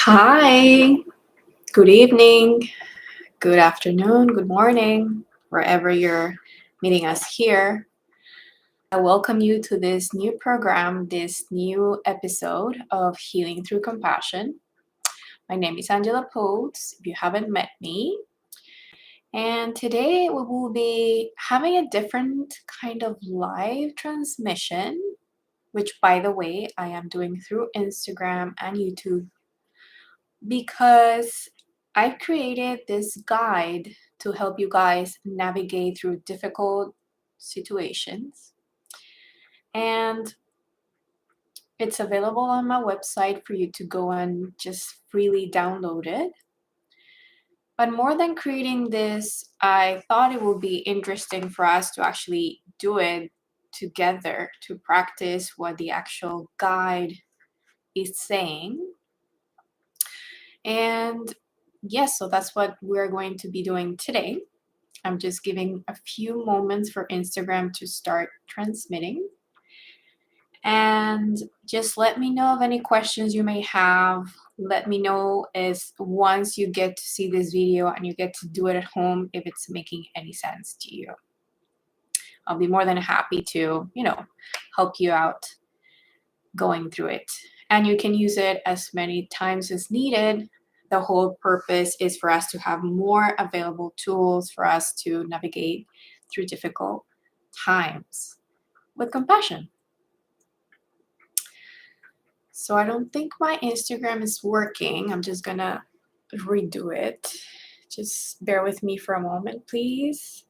Hi, good evening, good afternoon, good morning, wherever you're meeting us here. I welcome you to this new program, this new episode of Healing Through Compassion. My name is Angela Potes, if you haven't met me. And today we will be having a different kind of live transmission, which, by the way, I am doing through Instagram and YouTube because I've created this guide to help you guys navigate through difficult situations. And it's available on my website for you to go and just freely download it. But more than creating this, I thought it would be interesting for us to actually do it together to practice what the actual guide is saying. And yes, so that's what we're going to be doing today. I'm just giving a few moments for Instagram to start transmitting. And just let me know of any questions you may have. Let me know as once you get to see this video and you get to do it at home if it's making any sense to you. I'll be more than happy to, help you out going through it. And you can use it as many times as needed. The whole purpose is for us to have more available tools for us to navigate through difficult times with compassion. So I don't think my Instagram is working. I'm just gonna redo it. Just bear with me for a moment, please.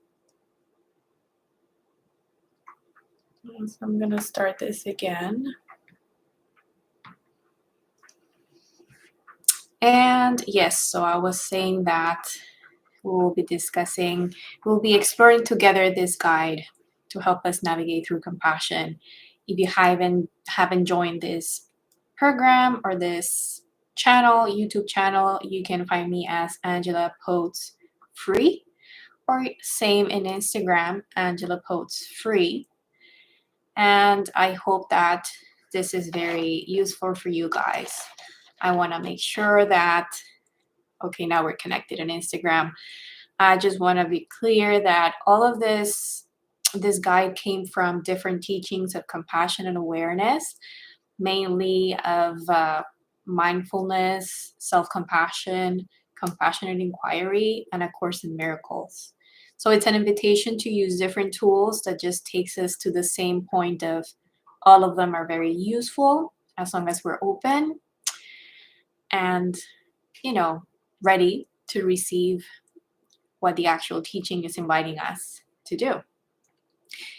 So I'm gonna start this again. And yes, so I was saying that we'll be exploring together this guide to help us navigate through compassion. If you haven't joined this program or this YouTube channel, you can find me as angelapotes.free or same in Instagram, angelapotes.free. And I hope that this is very useful for you guys. I want to make sure that, okay, now we're connected on Instagram. I just want to be clear that all of this guide came from different teachings of compassion and awareness, mainly of mindfulness, self-compassion, compassionate inquiry, and A Course in Miracles. So it's an invitation to use different tools that just takes us to the same point of all of them are very useful as long as we're open and, ready to receive what the actual teaching is inviting us to do.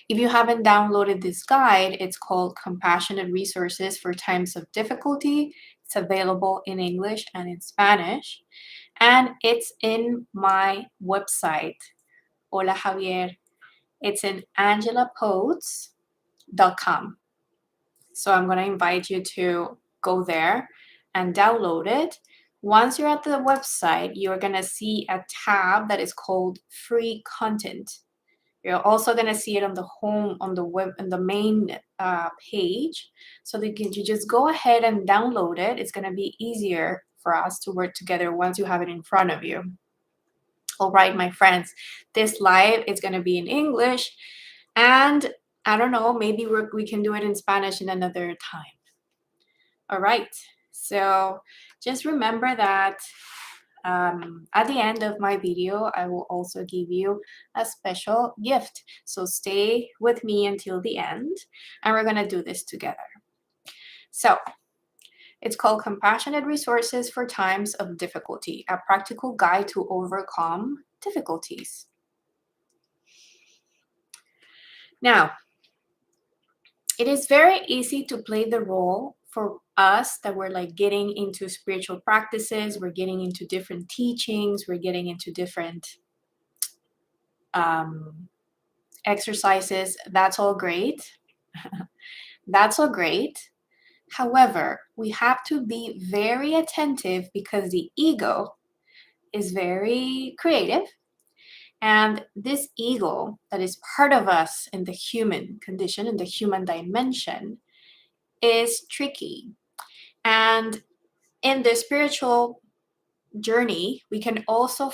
If you haven't downloaded this guide, it's called Compassionate Resources for Times of Difficulty. It's available in English and in Spanish. And it's in my website. Hola, Javier. It's in angelapotes.com. So I'm going to invite you to go there and download it. Once you're at the website, you're going to see a tab that is called Free Content. You're also going to see it on the home, on the web, on the main page. So that you just go ahead and download it. It's going to be easier for us to work together once you have it in front of you. All right, my friends, this live is going to be in English. And I don't know, maybe we can do it in Spanish in another time. All right. So just remember that at the end of my video, I will also give you a special gift. So stay with me until the end, and we're going to do this together. So it's called Compassionate Resources for Times of Difficulty, a practical guide to overcome difficulties. Now, it is very easy to play the role for us that we're like getting into spiritual practices, we're getting into different teachings, we're getting into different exercises. That's all great. That's all great. However, we have to be very attentive because the ego is very creative. And this ego that is part of us in the human condition, in the human dimension, is tricky. And In the spiritual journey, we can also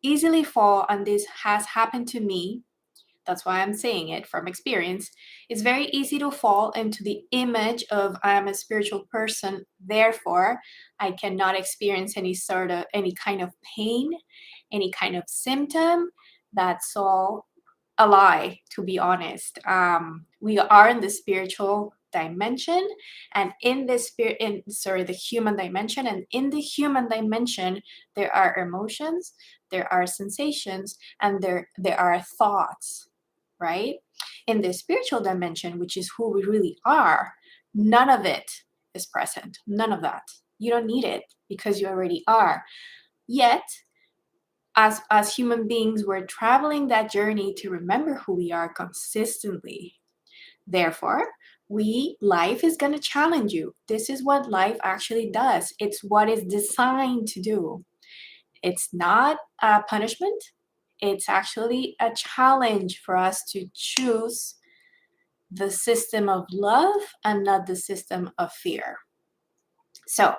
easily fall, and this has happened to me. That's why I'm saying it from experience. It's very easy to fall into the image of I am a spiritual person, therefore I cannot experience any kind of pain, any kind of symptom. That's all a lie, to be honest. We are in the spiritual dimension, and in the the human dimension, and in the human dimension, there are emotions, there are sensations, and there are thoughts, right? In the spiritual dimension, which is who we really are, none of it is present. None of that. You don't need it because you already are. Yet, as human beings, we're traveling that journey to remember who we are consistently. Therefore, life is going to challenge you. This is what life actually does. It's what it's designed to do. It's not a punishment. It's actually a challenge for us to choose the system of love and not the system of fear. So,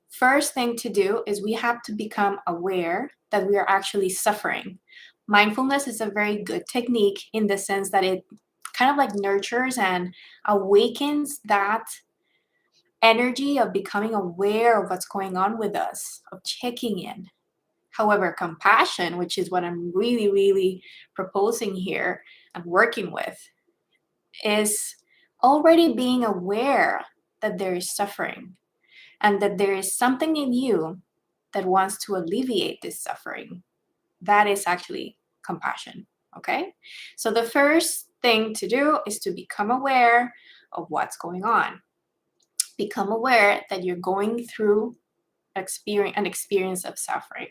first thing to do is we have to become aware that we are actually suffering. Mindfulness is a very good technique in the sense that it kind of like nurtures and awakens that energy of becoming aware of what's going on with us, of checking in. However, compassion, which is what I'm really, really proposing here and working with, is already being aware that there is suffering and that there is something in you that wants to alleviate this suffering. That is actually compassion. Okay? So the first thing to do is to become aware of what's going on. Become aware that you're going through an experience of suffering.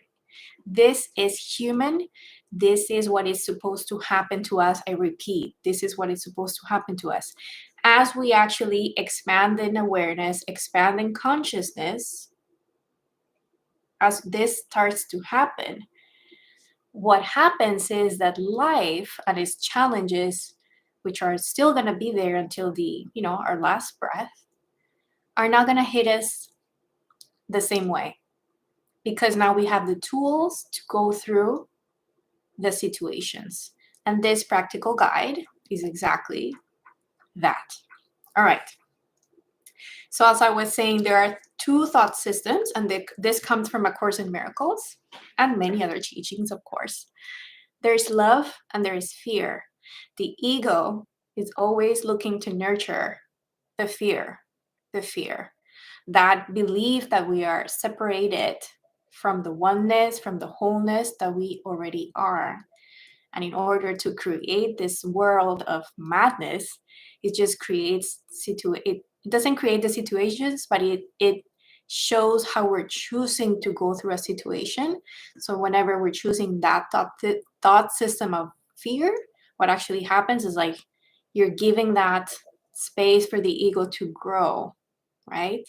This is human. This is what is supposed to happen to us. I repeat, this is what is supposed to happen to us. As we actually expand in awareness, expand in consciousness, as this starts to happen, what happens is that life and its challenges, which are still going to be there until our last breath, are not going to hit us the same way, because now we have the tools to go through the situations. And this practical guide is exactly that. All right. So as I was saying, there are two thought systems, and this comes from A Course in Miracles and many other teachings, of course. There's love and there is fear. The ego is always looking to nurture the fear, that belief that we are separated from the oneness, from the wholeness that we already are. And in order to create this world of madness, it just creates it doesn't create the situations, but it shows how we're choosing to go through a situation. So whenever we're choosing that thought system of fear, what actually happens is like you're giving that space for the ego to grow, right?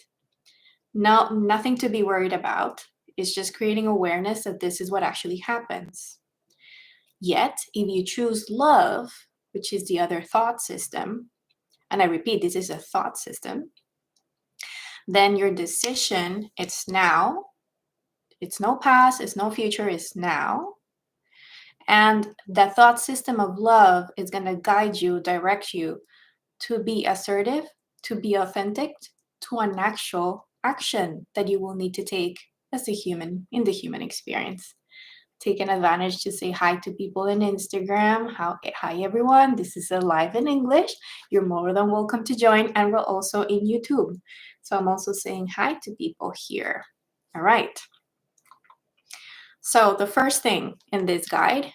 No, nothing to be worried about. It's just creating awareness that this is what actually happens. Yet, if you choose love, which is the other thought system, and I repeat, this is a thought system, then your decision, it's now. It's no past, it's no future, it's now. And the thought system of love is going to guide you, direct you to be assertive, to be authentic, to an actual action that you will need to take as a human in the human experience. Taking advantage to say hi to people in Instagram. Hi everyone, this is a live in English. You're more than welcome to join, and we're also in YouTube. So I'm also saying hi to people here. All right. So the first thing in this guide,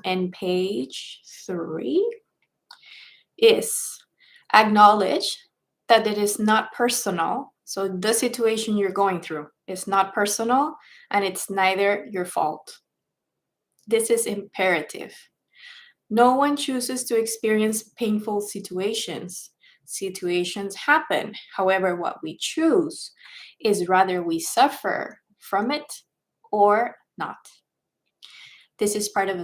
in page 3, is acknowledge that it is not personal. So the situation you're going through is not personal, and it's neither your fault. This is imperative. No one chooses to experience painful situations. Situations happen. However, what we choose is rather we suffer from it or not. This is part of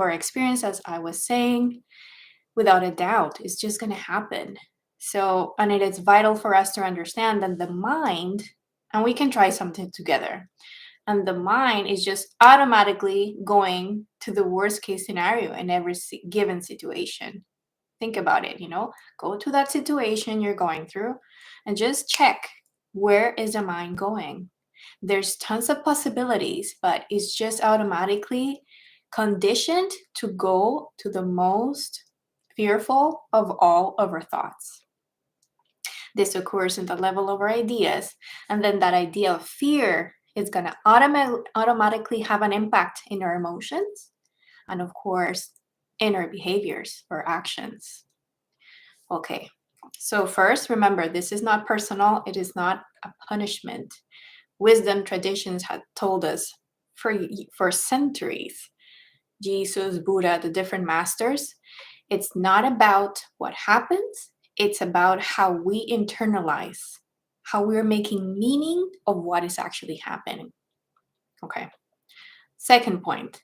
our experience, as I was saying. Without a doubt, it's just going to happen. So, and it is vital for us to understand that the mind, and we can try something together, and the mind is just automatically going to the worst case scenario in every given situation. Think about it, go to that situation you're going through and just check, where is the mind going? There's tons of possibilities, but it's just automatically conditioned to go to the most fearful of all of our thoughts. This occurs in the level of our ideas, and then that idea of fear is going to automatically have an impact in our emotions and, of course, in our behaviors or actions. Okay, so first, remember, this is not personal, it is not a punishment. Wisdom traditions had told us for centuries, Jesus, Buddha, the different masters, it's not about what happens, it's about how we internalize, how we're making meaning of what is actually happening. Okay. Second point,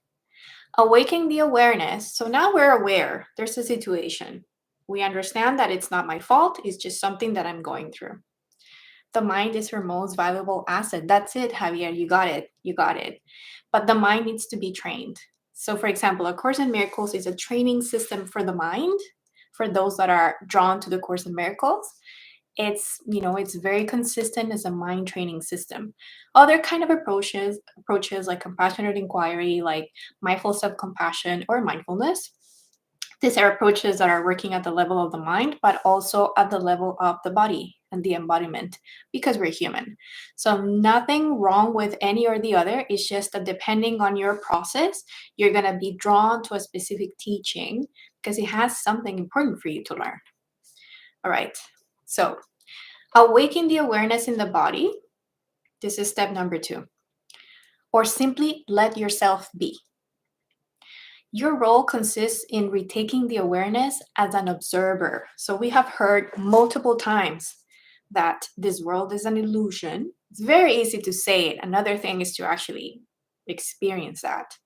awakening the awareness. So now we're aware there's a situation. We understand that it's not my fault, it's just something that I'm going through. The mind is your most valuable asset. That's it, Javier. You got it. You got it. But the mind needs to be trained. So, for example, A Course in Miracles is a training system for the mind. For those that are drawn to the Course in Miracles, it's very consistent as a mind training system. Other kind of approaches like compassionate inquiry, like mindful self-compassion or mindfulness, these are approaches that are working at the level of the mind, but also at the level of the body and the embodiment, because we're human. So, nothing wrong with any or the other. It's just that depending on your process, you're going to be drawn to a specific teaching because it has something important for you to learn. All right. So, awaken the awareness in the body. This is step number 2. Or simply let yourself be. Your role consists in retaking the awareness as an observer. So we have heard multiple times that this world is an illusion. It's very easy to say it. Another thing is to actually experience that.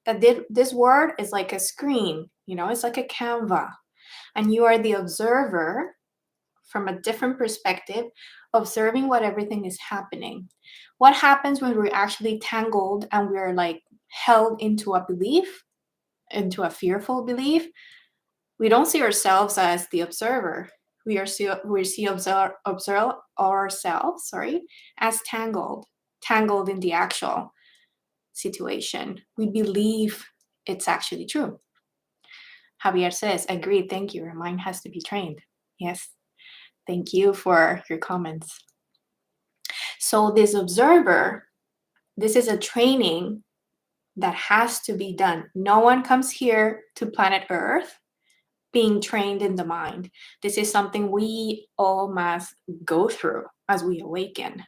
That this world is like a screen, it's like a canvas. And you are the observer from a different perspective, observing what everything is happening. What happens when we're actually tangled and we're like held into a belief, into a fearful belief? We don't see ourselves as the observer. Observe ourselves, as tangled in the actual situation. We believe it's actually true. Javier says, agreed, thank you. Your mind has to be trained. Yes, thank you for your comments. So this observer, this is a training that has to be done. No one comes here to planet Earth being trained in the mind. This is something we all must go through as we awaken,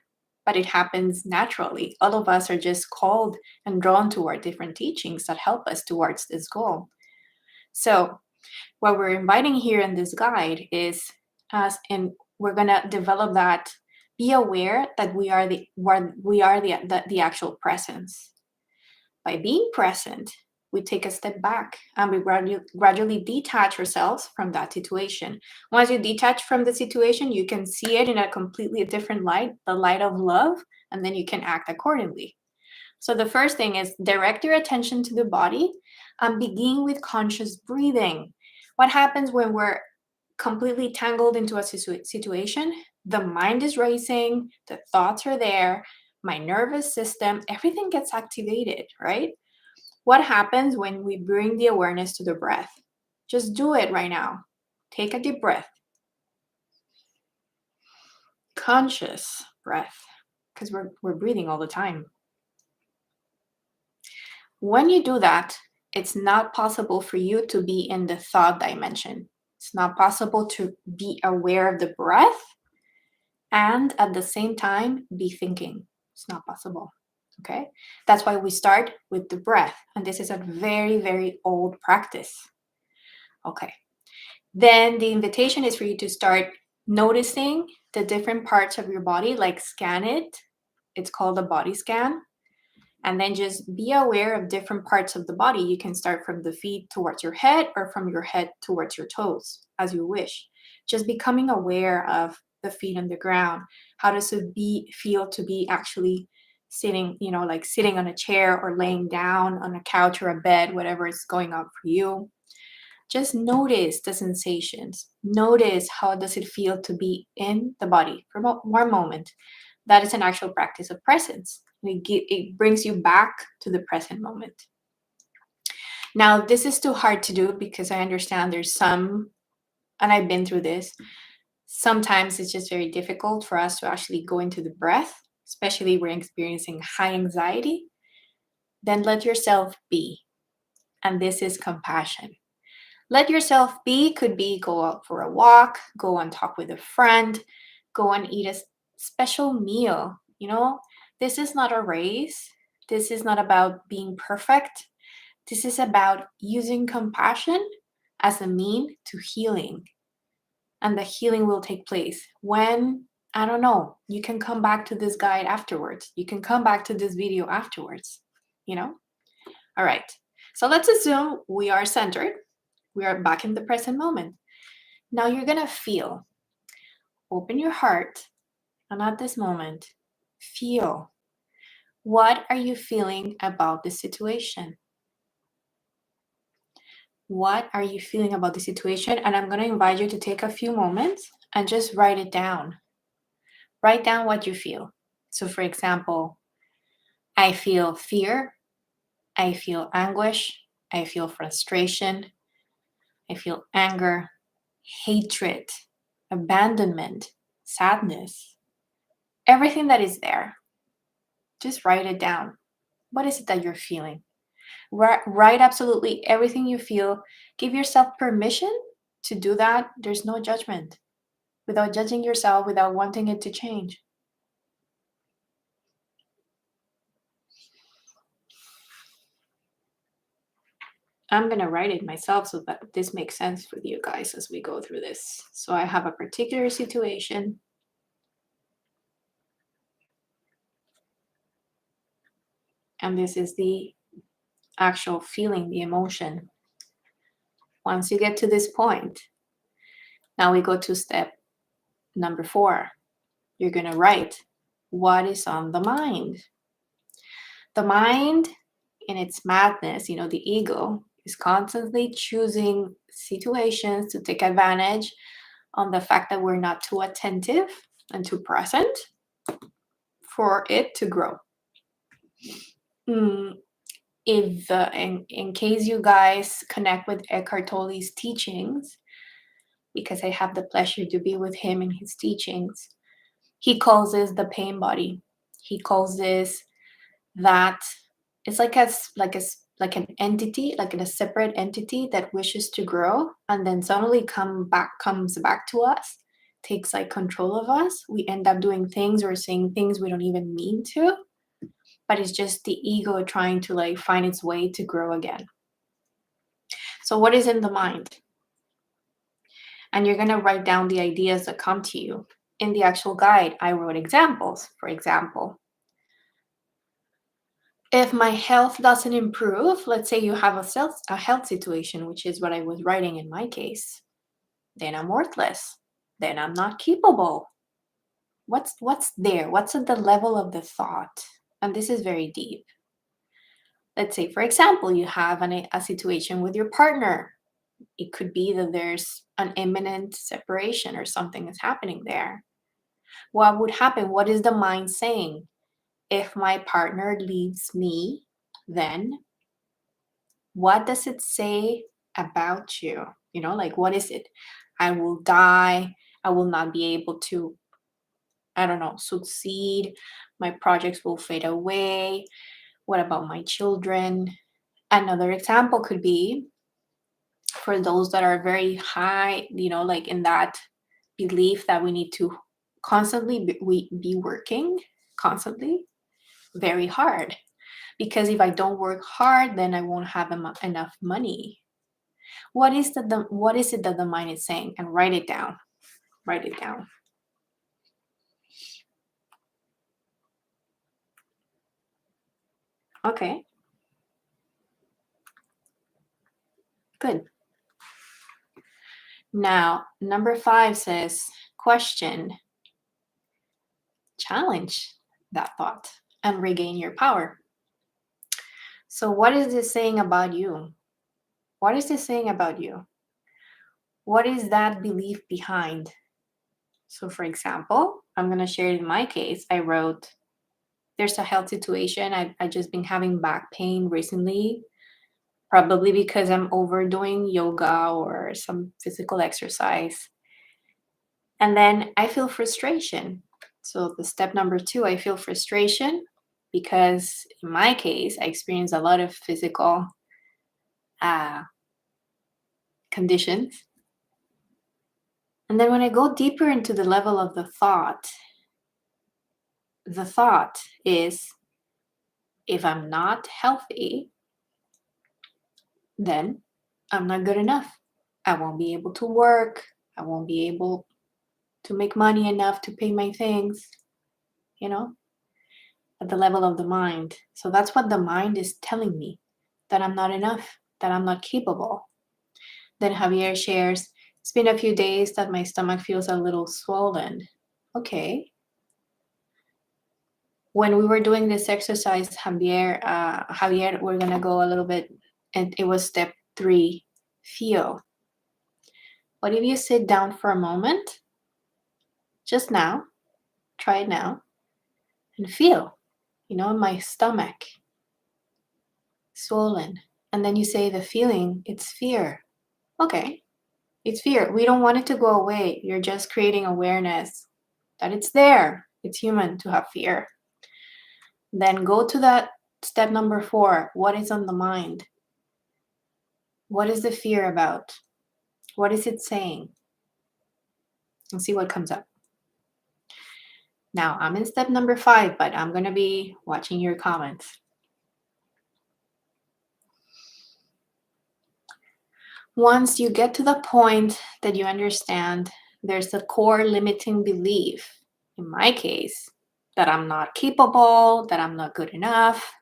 but it happens naturally. All of us are just called and drawn toward different teachings that help us towards this goal. So what we're inviting here in this guide is us, and we're going to develop that, be aware that we are the actual presence. By being present, we take a step back and we gradually detach ourselves from that situation. Once you detach from the situation, you can see it in a completely different light, the light of love, and then you can act accordingly. So the first thing is direct your attention to the body and begin with conscious breathing. What happens when we're completely tangled into a situation? The mind is racing, the thoughts are there, my nervous system, everything gets activated, right? What happens when we bring the awareness to the breath? Just do it right now. Take a deep breath. Conscious breath, because we're breathing all the time. When you do that, it's not possible for you to be in the thought dimension. It's not possible to be aware of the breath and at the same time be thinking. It's not possible. Okay? That's why we start with the breath. And this is a very, very old practice. Okay. Then the invitation is for you to start noticing the different parts of your body, like scan it. It's called a body scan. And then just be aware of different parts of the body. You can start from the feet towards your head or from your head towards your toes, as you wish. just becoming aware of the feet on the ground. How does it feel to be actually sitting, like sitting on a chair or laying down on a couch or a bed, whatever is going on for you. Just notice the sensations. Notice how does it feel to be in the body for one moment. That is an actual practice of presence. It brings you back to the present moment. Now, this is too hard to do because I understand there's some, and I've been through this, sometimes it's just very difficult for us to actually go into the breath, especially when we're experiencing high anxiety. Then let yourself be. And this is compassion. Let yourself be could be go out for a walk, go and talk with a friend, go and eat a special meal. This is not a race. This is not about being perfect. This is about using compassion as a mean to healing. And the healing will take place when, I don't know, you can come back to this guide afterwards. You can come back to this video afterwards, All right. So let's assume we are centered. We are back in the present moment. Now you're going to feel. Open your heart. And at this moment, feel. What are you feeling about the situation? What are you feeling about the situation? And I'm going to invite you to take a few moments and just write it down. Write down what you feel. So, for example, I feel fear. I feel anguish. I feel frustration. I feel anger, hatred, abandonment, sadness. Everything that is there. Just write it down. What is it that you're feeling? Write absolutely everything you feel. Give yourself permission to do that. There's no judgment. Without judging yourself, without wanting it to change. I'm going to write it myself so that this makes sense for you guys as we go through this. So I have a particular situation. And this is the actual feeling, the emotion. Once you get to this point, now we go to step number 4. You're going to write what is on the mind. The mind, in its madness, the ego, is constantly choosing situations to take advantage on the fact that we're not too attentive and too present for it to grow. If in case you guys connect with Eckhart Tolle's teachings, because I have the pleasure to be with him in his teachings, he calls this the pain body. He calls this that it's like an entity, like a separate entity that wishes to grow and then suddenly comes back to us, takes like control of us. We end up doing things or saying things we don't even mean to, but it's just the ego trying to like find its way to grow again. So what is in the mind? And you're going to write down the ideas that come to you. In the actual guide, I wrote examples. For example, if my health doesn't improve, let's say you have a health situation, which is what I was writing in my case, then I'm worthless. Then I'm not capable. What's there? What's at the level of the thought? And this is very deep. Let's say, for example, you have a situation with your partner. It could be that there's an imminent separation or something is happening there. What would happen? What is the mind saying? If my partner leaves me, then what does it say about you? Like what is it? I will die. I will not be able to, I don't know, succeed. My projects will fade away. What about my children? Another example could be for those that are very high, like in that belief that we need to constantly be working constantly very hard, because if I don't work hard, then I won't have enough money. What is it that the mind is saying? And write it down. Okay, good. Now, number 5 says question, challenge that thought, and regain your power. So, what is this saying about you? What is this saying about you? What is that belief behind? So, for example, I'm going to share in my case. I wrote, there's a health situation. I've just been having back pain recently, probably because I'm overdoing yoga or some physical exercise. And then I feel frustration. So, the step number 2, I feel frustration because in my case, I experience a lot of physical uh, conditions. And then when I go deeper into the level of the thought is, if I'm not healthy, then I'm not good enough. I won't be able to work. I won't be able to make money enough to pay my things, you know, at the level of the mind. So that's what the mind is telling me, that I'm not enough, that I'm not capable. Then Javier shares, it's been a few days that my stomach feels a little swollen. Okay. When we were doing this exercise, Javier, we're going to go a little bit, and it was step 3, feel. What if you sit down for a moment, just now, try it now, and feel, my stomach swollen. And then you say the feeling, it's fear. Okay, it's fear. We don't want it to go away. You're just creating awareness that it's there. It's human to have fear. Then go to that step number 4. What is on the mind? What is the fear about? What is it saying? And see what comes up. Now, I'm in step number 5, but I'm going to be watching your comments. Once you get to the point that you understand there's a core limiting belief, in my case, that I'm not capable, that I'm not good enough,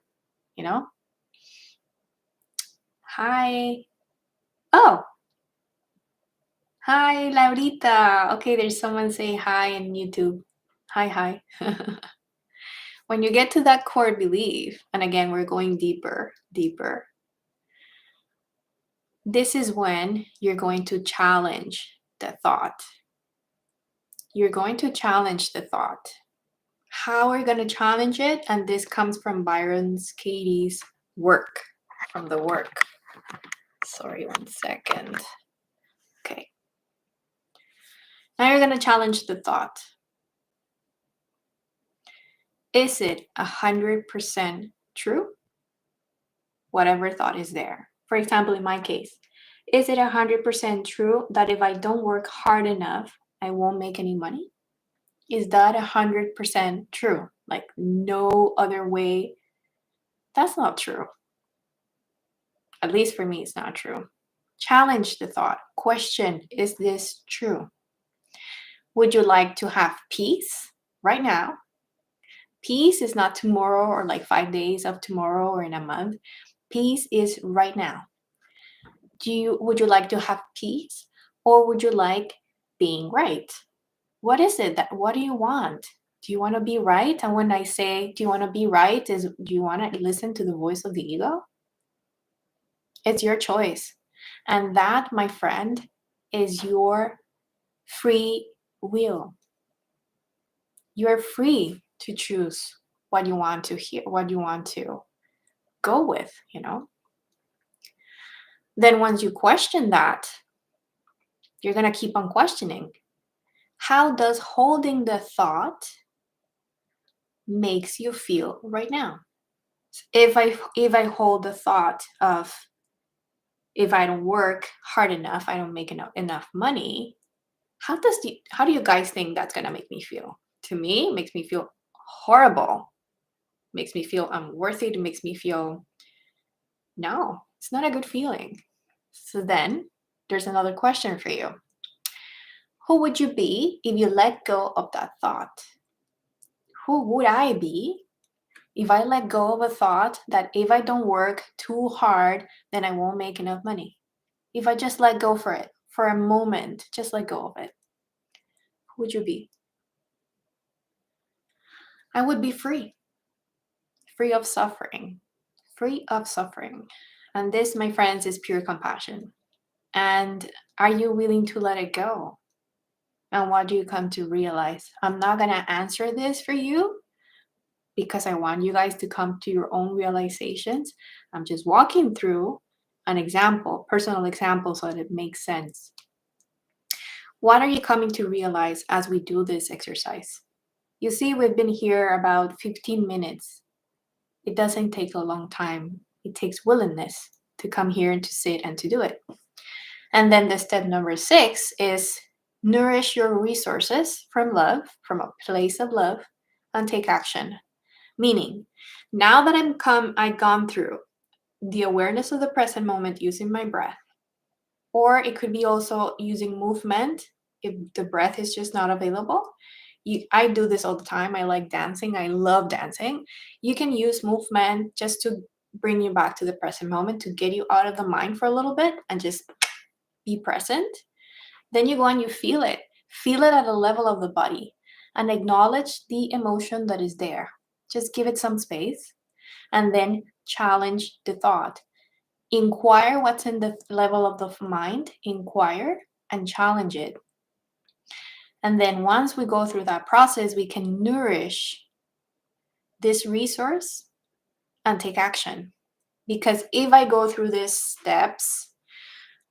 Hi. Oh, hi, Laurita. Okay, there's someone saying hi in YouTube. Hi. When you get to that core belief, and again, we're going deeper, this is when you're going to challenge the thought. You're going to challenge the thought. How are we going to challenge it? And this comes from Byron Katie's work, from the work. Sorry, 1 second. Okay. Now you're going to challenge the thought. Is it 100% true? Whatever thought is there. For example, in my case, is it 100% true that if I don't work hard enough, I won't make any money? Is that 100% true? Like no other way? That's not true. At least for me, it's not true. Challenge the thought. Question, is this true? Would you like to have peace right now? Peace is not tomorrow or like 5 days of tomorrow or in a month. Peace is right now. Would you like to have peace, or would you like being right? What is it what do you want? Do you want to be right? And when I say, do you want to be right, do you want to listen to the voice of the ego? It's your choice. And that, my friend, is your free will. You're free to choose what you want to hear, what you want to go with, Then once you question that, you're going to keep on questioning. How does holding the thought makes you feel right now? If I hold the thought of, if I don't work hard enough, I don't make enough money, how do you guys think that's going to make me feel? To me, it makes me feel horrible. It makes me feel unworthy. It makes me feel, no, it's not a good feeling. So then there's another question for you. Who would you be if you let go of that thought? Who would I be if I let go of a thought that if I don't work too hard, then I won't make enough money? If I just let go for a moment, just let go of it, who would you be? I would be free, free of suffering, free of suffering. And this, my friends, is pure compassion. And are you willing to let it go? And what do you come to realize? I'm not going to answer this for you because I want you guys to come to your own realizations. I'm just walking through an example, personal example, so that it makes sense. What are you coming to realize as we do this exercise? You see, we've been here about 15 minutes. It doesn't take a long time. It takes willingness to come here and to sit and to do it. And then the step number 6 is nourish your resources from love, from a place of love, and take action. Meaning, now that I've gone through the awareness of the present moment using my breath, or it could be also using movement if the breath is just not available. I do this all the time. I like dancing. I love dancing. You can use movement just to bring you back to the present moment, to get you out of the mind for a little bit and just be present. Then you go and you feel it. Feel it at the level of the body and acknowledge the emotion that is there. Just give it some space and then challenge the thought. Inquire what's in the level of the mind, inquire and challenge it. And then once we go through that process, we can nourish this resource and take action. Because if I go through these steps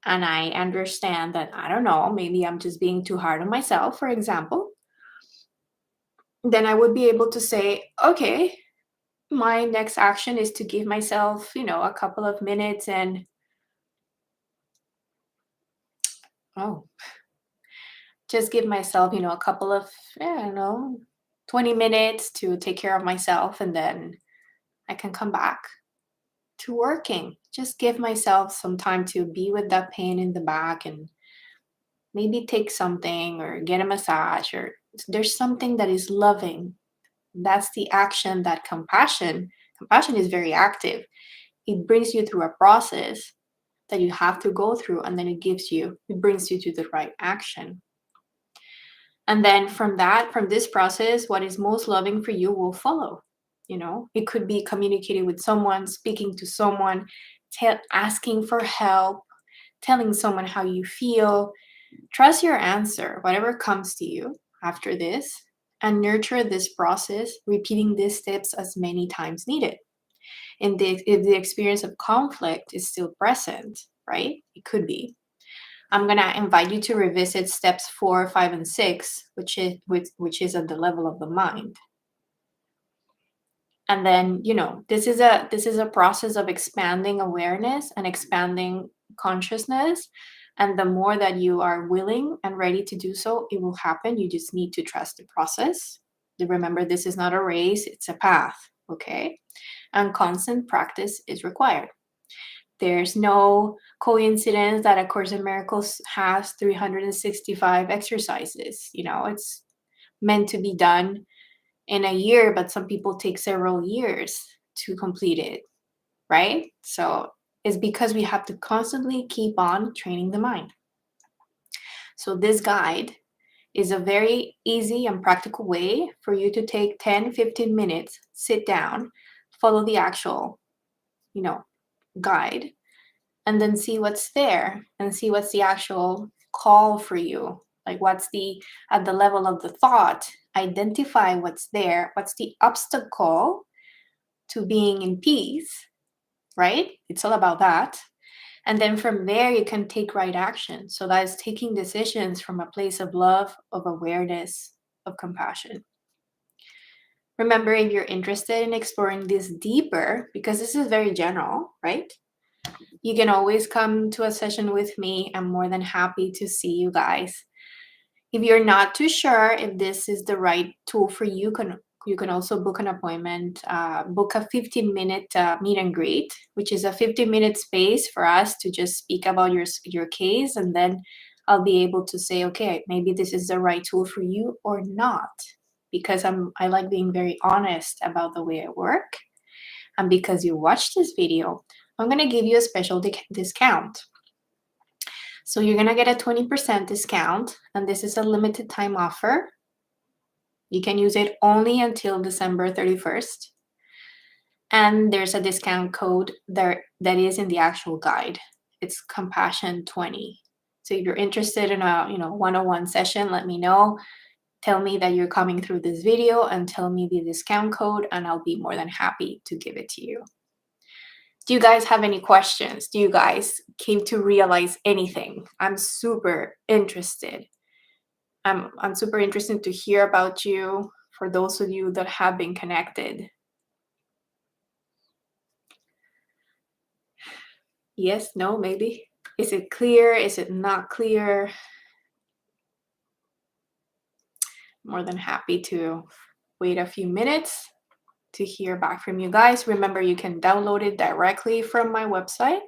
and I understand that, I don't know, maybe I'm just being too hard on myself, for example, then I would be able to say, okay, my next action is to give myself, a couple of minutes and, just give myself, a couple of, I don't know, 20 minutes to take care of myself. And then I can come back to working. Just give myself some time to be with that pain in the back and maybe take something or get a massage, or there's something that is loving. That's the action that compassion is very active. It brings you through a process that you have to go through, and then it brings you to the right action. And then from this process, what is most loving for you will follow. It could be communicating with someone, speaking to someone, asking for help, telling someone how you feel. Trust your answer, whatever comes to you after this, and nurture this process, repeating these steps as many times needed. And if the experience of conflict is still present, right? It could be. I'm gonna invite you to revisit steps 4, 5, and 6, which is at the level of the mind. And then, this is a process of expanding awareness and expanding consciousness. And the more that you are willing and ready to do so, it will happen. You just need to trust the process. Remember, this is not a race, it's a path, okay? And constant practice is required. There's no coincidence that A Course in Miracles has 365 exercises. It's meant to be done in a year, but some people take several years to complete it, right? So it's because we have to constantly keep on training the mind. So this guide is a very easy and practical way for you to take 10, 15 minutes, sit down, follow the actual, guide, and then see what's there and see what's the actual call for you. Like at the level of the thought, identify what's there, what's the obstacle to being in peace, right? It's all about that. And then from there, you can take right action. So that is taking decisions from a place of love, of awareness, of compassion. Remember, if you're interested in exploring this deeper, because this is very general, right? You can always come to a session with me. I'm more than happy to see you guys. If you're not too sure if this is the right tool for you, you can also book an appointment, book a 15-minute meet and greet, which is a 15-minute space for us to just speak about your case, and then I'll be able to say, okay, maybe this is the right tool for you or not, because I like being very honest about the way I work, and because you watched this video, I'm going to give you a special discount. So you're going to get a 20% discount, and this is a limited time offer. You can use it only until December 31st. And there's a discount code there that is in the actual guide. It's compassion20. So if you're interested in a one-on-one session, let me know. Tell me that you're coming through this video and tell me the discount code, and I'll be more than happy to give it to you. Do you guys have any questions? Do you guys came to realize anything? I'm super interested. I'm super interested to hear about you, for those of you that have been connected. Yes, no, maybe. Is it clear? Is it not clear? More than happy to wait a few minutes to hear back from you guys. Remember, you can download it directly from my website,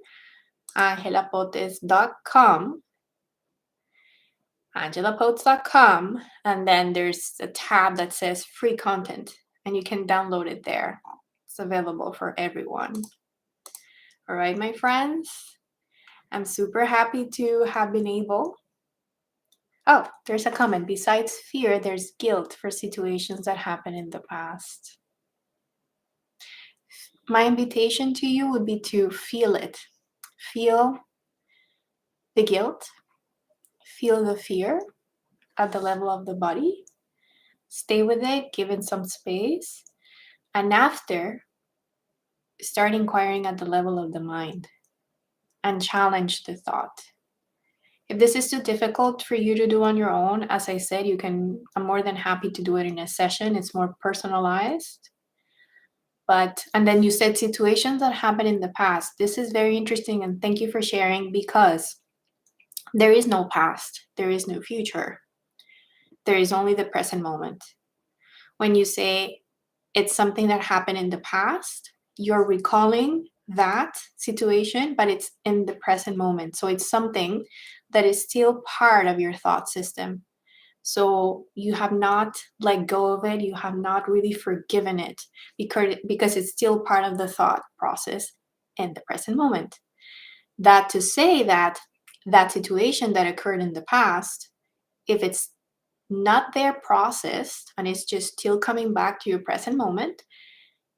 angelapotes.free. angelapotes.free, and then there's a tab that says free content, and you can download it there. It's available for everyone. All right, my friends, I'm super happy to have been able. Oh, there's a comment. Besides fear, there's guilt for situations that happened in the past. My invitation to you would be to feel it. Feel the guilt, feel the fear at the level of the body. Stay with it, give it some space. And after, start inquiring at the level of the mind and challenge the thought. If this is too difficult for you to do on your own, as I said, I'm more than happy to do it in a session. It's more personalized. And then you said situations that happened in the past. This is very interesting, and thank you for sharing, because there is no past, there is no future. There is only the present moment. When you say it's something that happened in the past, you're recalling that situation, but it's in the present moment. So it's something that is still part of your thought system. So you have not let go of it. You have not really forgiven it because it's still part of the thought process in the present moment. That to say that that situation that occurred in the past, if it's not there processed and it's just still coming back to your present moment,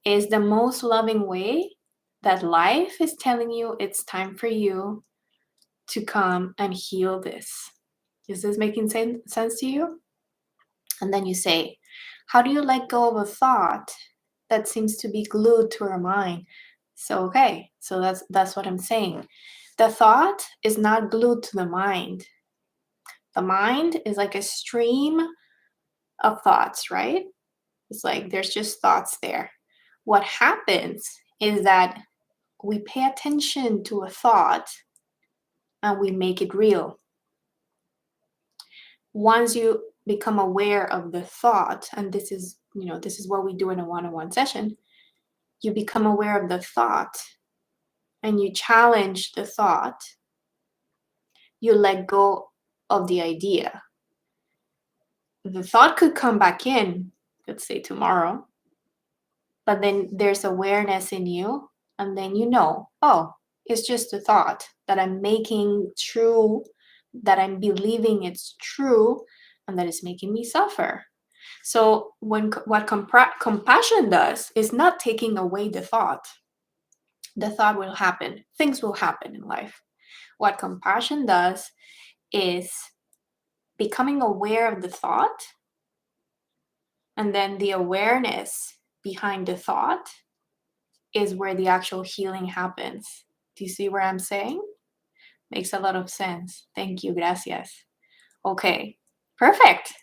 is the most loving way that life is telling you it's time for you to come and heal this. Is this making sense to you? And then you say, how do you let go of a thought that seems to be glued to our mind? So that's what I'm saying. The thought is not glued to the mind. The mind is like a stream of thoughts, right? It's like there's just thoughts there. What happens is that we pay attention to a thought and we make it real. Once you become aware of the thought, and this is what we do in a one-on-one session, you become aware of the thought and you challenge the thought, you let go of the idea. The thought could come back in, let's say tomorrow, but then there's awareness in you, and then oh, it's just a thought that I'm making true, that I'm believing it's true, and that is making me suffer. So what compassion does is not taking away the thought. The thought will happen. Things will happen in life. What compassion does is becoming aware of the thought, and then the awareness behind the thought is where the actual healing happens. Do you see where I'm saying? Makes a lot of sense. Thank you. Gracias. Okay. Perfect.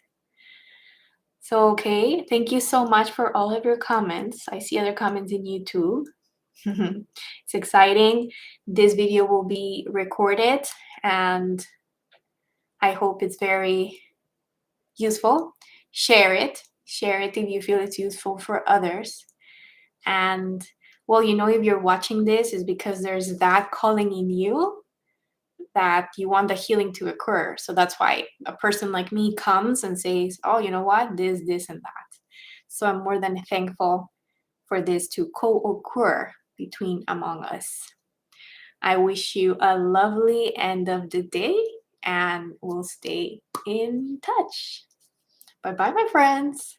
So, okay. Thank you so much for all of your comments. I see other comments in YouTube. It's exciting. This video will be recorded, and I hope it's very useful. Share it. Share it if you feel it's useful for others. And well, if you're watching this, is because there's that calling in you that you want the healing to occur. So that's why a person like me comes and says, oh, you know what, this, and that. So I'm more than thankful for this to co-occur among us. I wish you a lovely end of the day and we'll stay in touch. Bye bye, my friends.